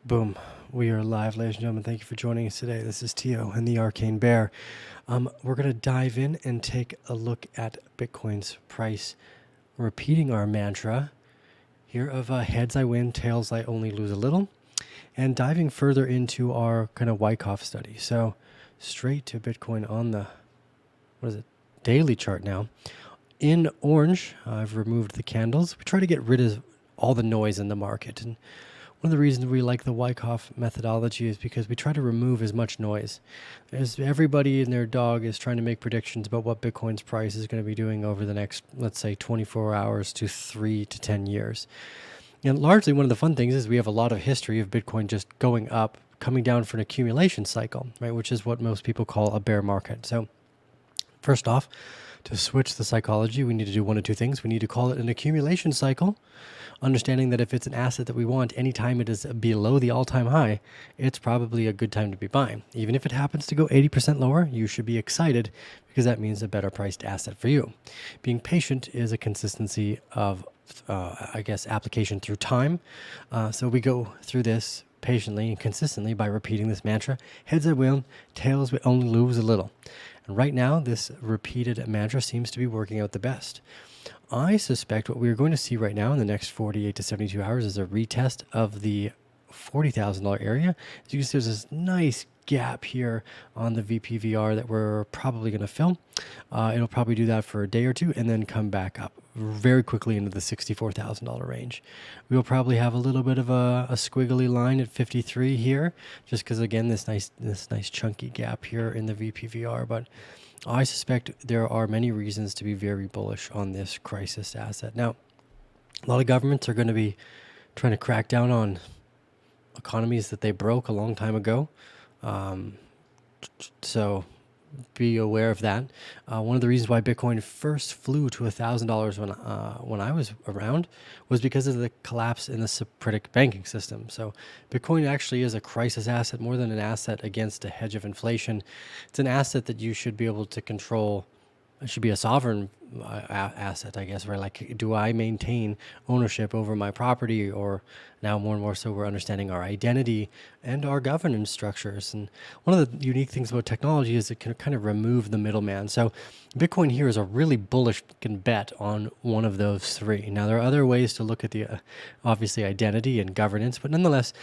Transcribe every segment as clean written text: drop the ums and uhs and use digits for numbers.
Boom. We are live, ladies and gentlemen. Thank you for joining us today. This is Tio and the Arcane Bear. We're going to dive in and take a look at Bitcoin's price, repeating our mantra here of heads I win, tails I only lose a little, and diving further into our kind of Wyckoff study. So straight to Bitcoin on the, daily chart now. In orange, I've removed the candles. We try to get rid of all the noise in the market. And one of the reasons we like the Wyckoff methodology is because we try to remove as much noise. As everybody and their dog is trying to make predictions about what Bitcoin's price is going to be doing over the next, let's say, 24 hours to 3 to 10 years. And largely one of the fun things is we have a lot of history of Bitcoin just going up, coming down for an accumulation cycle, right? Which is what most people call a bear market. So first off, to switch the psychology, we need to do one of two things. We need to call it an accumulation cycle, understanding that if it's an asset that we want, anytime it is below the all-time high, it's probably a good time to be buying. Even if it happens to go 80% lower, you should be excited because that means a better priced asset for you. Being patient is a consistency of, application through time. So we go through this patiently and consistently by repeating this mantra: heads I win, tails we only lose a little. And right now, this repeated mantra seems to be working out the best. I suspect what we're going to see right now in the next 48 to 72 hours is a retest of the $40,000 area. As you can see, there's this nice gap here on the VPVR that we're probably going to fill. It'll probably do that for a day or two and then come back up very quickly into the $64,000 range. We'll probably have a little bit of a squiggly line at 53 here, just because again this nice chunky gap here in the VPVR. But I suspect there are many reasons to be very bullish on this crisis asset. Now, a lot of governments are going to be trying to crack down on economies that they broke a long time ago. So be aware of that. One of the reasons why Bitcoin first flew to $1,000 when I was around was because of the collapse in the Cypriot banking system. So Bitcoin actually is a crisis asset more than an asset against a hedge of inflation. It's an asset that you should be able to control. It should be a sovereign asset, I guess, right? Like, do I maintain ownership over my property? Or now more and more so we're understanding our identity and our governance structures. And one of the unique things about technology is it can kind of remove the middleman. So Bitcoin here is a really bullish bet on one of those three. Now, there are other ways to look at the, obviously, identity and governance, but nonetheless,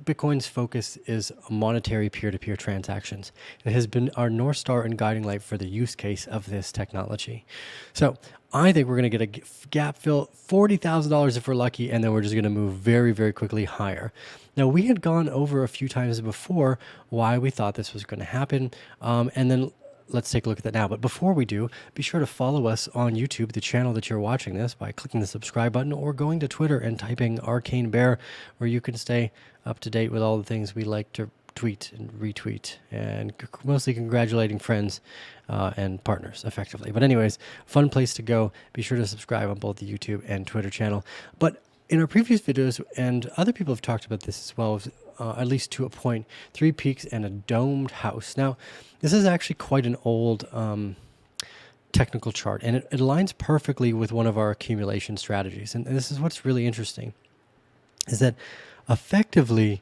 Bitcoin's focus is monetary peer-to-peer transactions. It has been our North Star and guiding light for the use case of this technology. So I think we're going to get a gap fill, $40,000 if we're lucky, and then we're just going to move very, very quickly higher. Now, we had gone over a few times before why we thought this was going to happen, and then let's take a look at that now. But before we do, be sure to follow us on YouTube, the channel that you're watching this, by clicking the subscribe button or going to Twitter and typing Arcane Bear, where you can stay up to date with all the things we like to tweet and retweet, and mostly congratulating friends and partners effectively. But anyways, fun place to go. Be sure to subscribe on both the YouTube and Twitter channel. But in our previous videos, and other people have talked about this as well, at least to a point, 3 peaks and a domed house. Now, this is actually quite an old technical chart, and it aligns perfectly with one of our accumulation strategies. And this is what's really interesting, is that effectively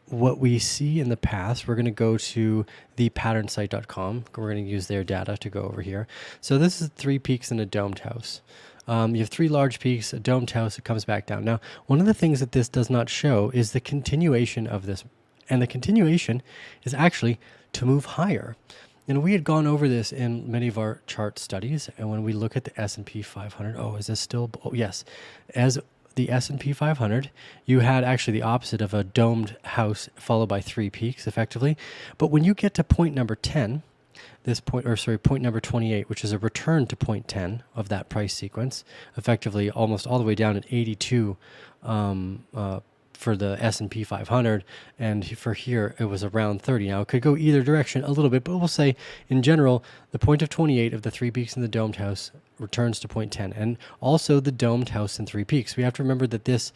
what we see in the past, we're going to go to the patternsite.com. We're going to use their data to go over here. So this is 3 peaks and a domed house. You have 3 large peaks, a domed house, it comes back down. Now, one of the things that this does not show is the continuation of this. And the continuation is actually to move higher. And we had gone over this in many of our chart studies. And when we look at the S&P 500, yes. As the S&P 500, you had actually the opposite of a domed house followed by 3 peaks effectively. But when you get to point number 10, point number 28, which is a return to point 10 of that price sequence, effectively almost all the way down at 82 for the S&P 500, and for here it was around 30. Now it could go either direction a little bit, but we'll say in general the point of 28 of the 3 peaks in the domed house returns to point 10, and also the domed house in 3 peaks. We have to remember that this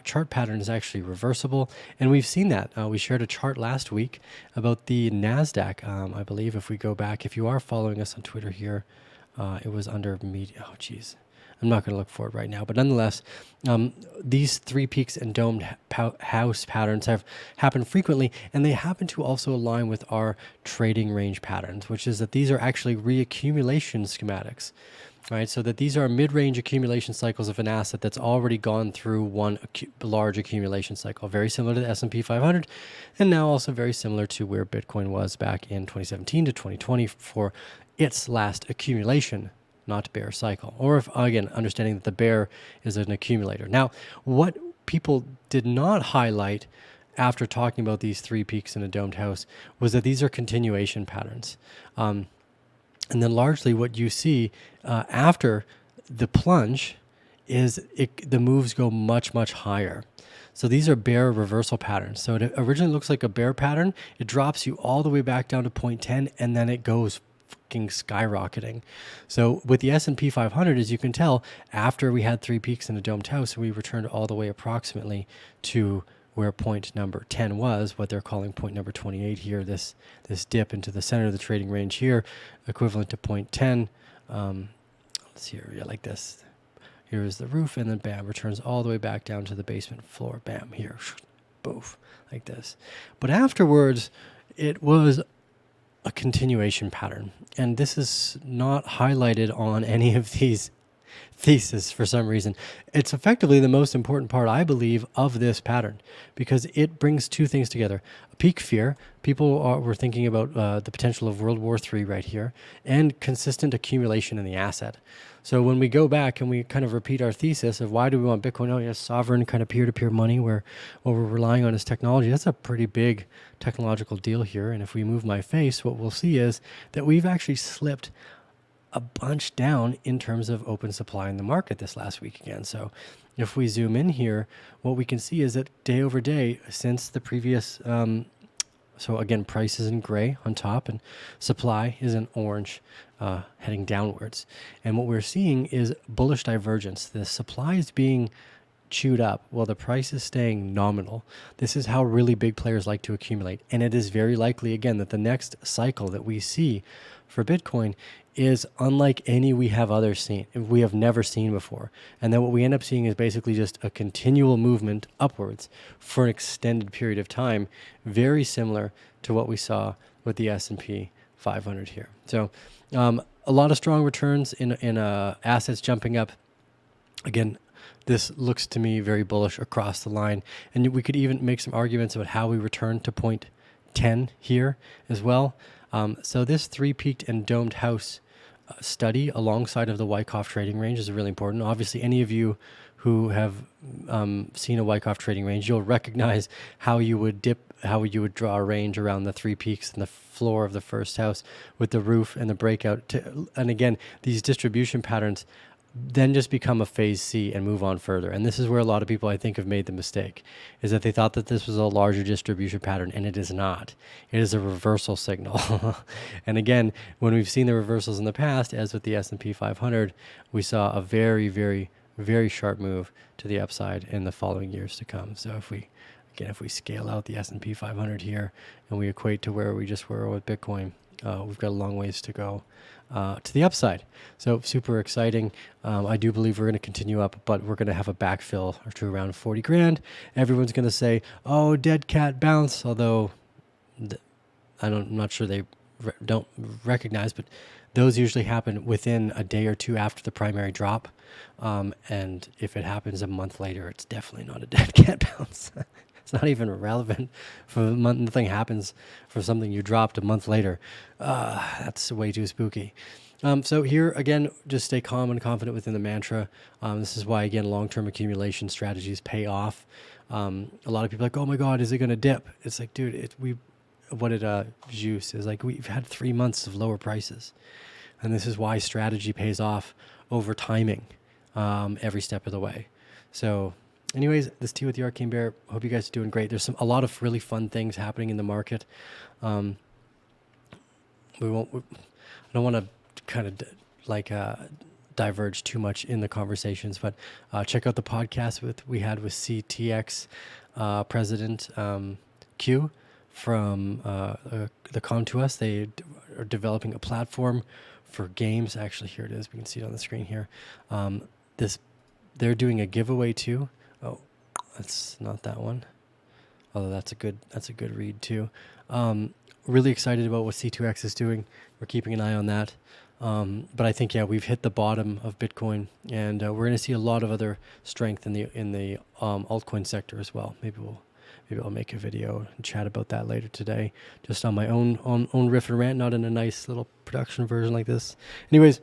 chart pattern is actually reversible, and we've seen that. We shared a chart last week about the NASDAQ, I believe. If we go back, if you are following us on Twitter here, it was under media. Oh, geez. I'm not going to look for it right now, but nonetheless, these three peaks and domed house patterns have happened frequently, and they happen to also align with our trading range patterns, which is that these are actually reaccumulation schematics. Right, so that these are mid-range accumulation cycles of an asset that's already gone through one large accumulation cycle, very similar to the S&P 500, and now also very similar to where Bitcoin was back in 2017 to 2020 for its last accumulation, not bear cycle. Or if, again, understanding that the bear is an accumulator. Now, what people did not highlight after talking about these three peaks in a domed house was that these are continuation patterns. And then largely what you see after the plunge is the moves go much, much higher. So these are bear reversal patterns. So it originally looks like a bear pattern. It drops you all the way back down to 0.10, and then it goes fucking skyrocketing. So with the S&P 500, as you can tell, after we had three peaks in a domed house, we returned all the way approximately to where point number 10 was, what they're calling point number 28 here, this dip into the center of the trading range here, equivalent to point 10. Let's see here, yeah, like this. Here is the roof, and then bam, returns all the way back down to the basement floor. Bam, here, boof, like this. But afterwards, it was a continuation pattern. And this is not highlighted on any of these thesis for some reason. It's effectively the most important part, I believe, of this pattern, because it brings two things together. Peak fear. People were thinking about the potential of World War III right here, and consistent accumulation in the asset. So when we go back and we kind of repeat our thesis of why do we want Bitcoin? Oh, yes, sovereign kind of peer-to-peer money where what we're relying on is technology. That's a pretty big technological deal here. And if we move my face, what we'll see is that we've actually slipped a bunch down in terms of open supply in the market this last week again. So if we zoom in here, what we can see is that day over day since the previous, so again, price is in gray on top and supply is in orange, heading downwards. And what we're seeing is bullish divergence. The supply is being chewed up while the price is staying nominal. This is how really big players like to accumulate. And it is very likely, again, that the next cycle that we see for Bitcoin is unlike any we have never seen before. And then what we end up seeing is basically just a continual movement upwards for an extended period of time, very similar to what we saw with the S&P 500 here. So a lot of strong returns in assets jumping up. Again, this looks to me very bullish across the line. And we could even make some arguments about how we return to point 10 here as well. So this three-peaked and domed house study alongside of the Wyckoff trading range is really important. Obviously, any of you who have seen a Wyckoff trading range, you'll recognize how you would draw a range around the three peaks and the floor of the first house with the roof and the breakout. And again, these distribution patterns then just become a phase C and move on further. And this is where a lot of people, I think, have made the mistake, is that they thought that this was a larger distribution pattern, and it is not. It is a reversal signal. And again, when we've seen the reversals in the past, as with the S&P 500, we saw a very, very, very sharp move to the upside in the following years to come. So if we scale out the S&P 500 here and we equate to where we just were with Bitcoin, we've got a long ways to go to the upside. So super exciting. I do believe we're going to continue up, but we're going to have a backfill to around 40 grand. Everyone's going to say, oh, dead cat bounce, although I'm not sure they don't recognize, but those usually happen within a day or two after the primary drop. And if it happens a month later, it's definitely not a dead cat bounce. It's not even relevant. For a month, nothing happens for something you dropped a month later. That's way too spooky. So here, again, just stay calm and confident within the mantra. This is why, again, long-term accumulation strategies pay off. A lot of people are like, oh my God, is it going to dip? It's like, dude, what did Juice is like, we've had 3 months of lower prices. And this is why strategy pays off over timing every step of the way. So anyways, this Tea with the Arcane Bear. Hope you guys are doing great. There's a lot of really fun things happening in the market. I don't want to kind of diverge too much in the conversations, but check out the podcast we had with CTX President Q from the Come to Us. They are developing a platform for games. Actually, here it is. We can see it on the screen here. this, they're doing a giveaway too. Oh, that's not that one. Although that's a good read too. Really excited about what C2X is doing. We're keeping an eye on that. But I think, yeah, we've hit the bottom of Bitcoin, and we're going to see a lot of other strength in the altcoin sector as well. Maybe I'll make a video and chat about that later today, just on my own riff and rant, not in a nice little production version like this. Anyways,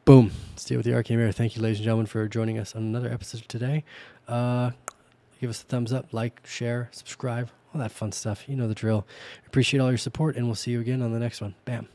boom. Stay with the Arcane Mirror. Thank you, ladies and gentlemen, for joining us on another episode today. Give us a thumbs up, like, share, subscribe, all that fun stuff. You know the drill. Appreciate all your support, and we'll see you again on the next one. Bam.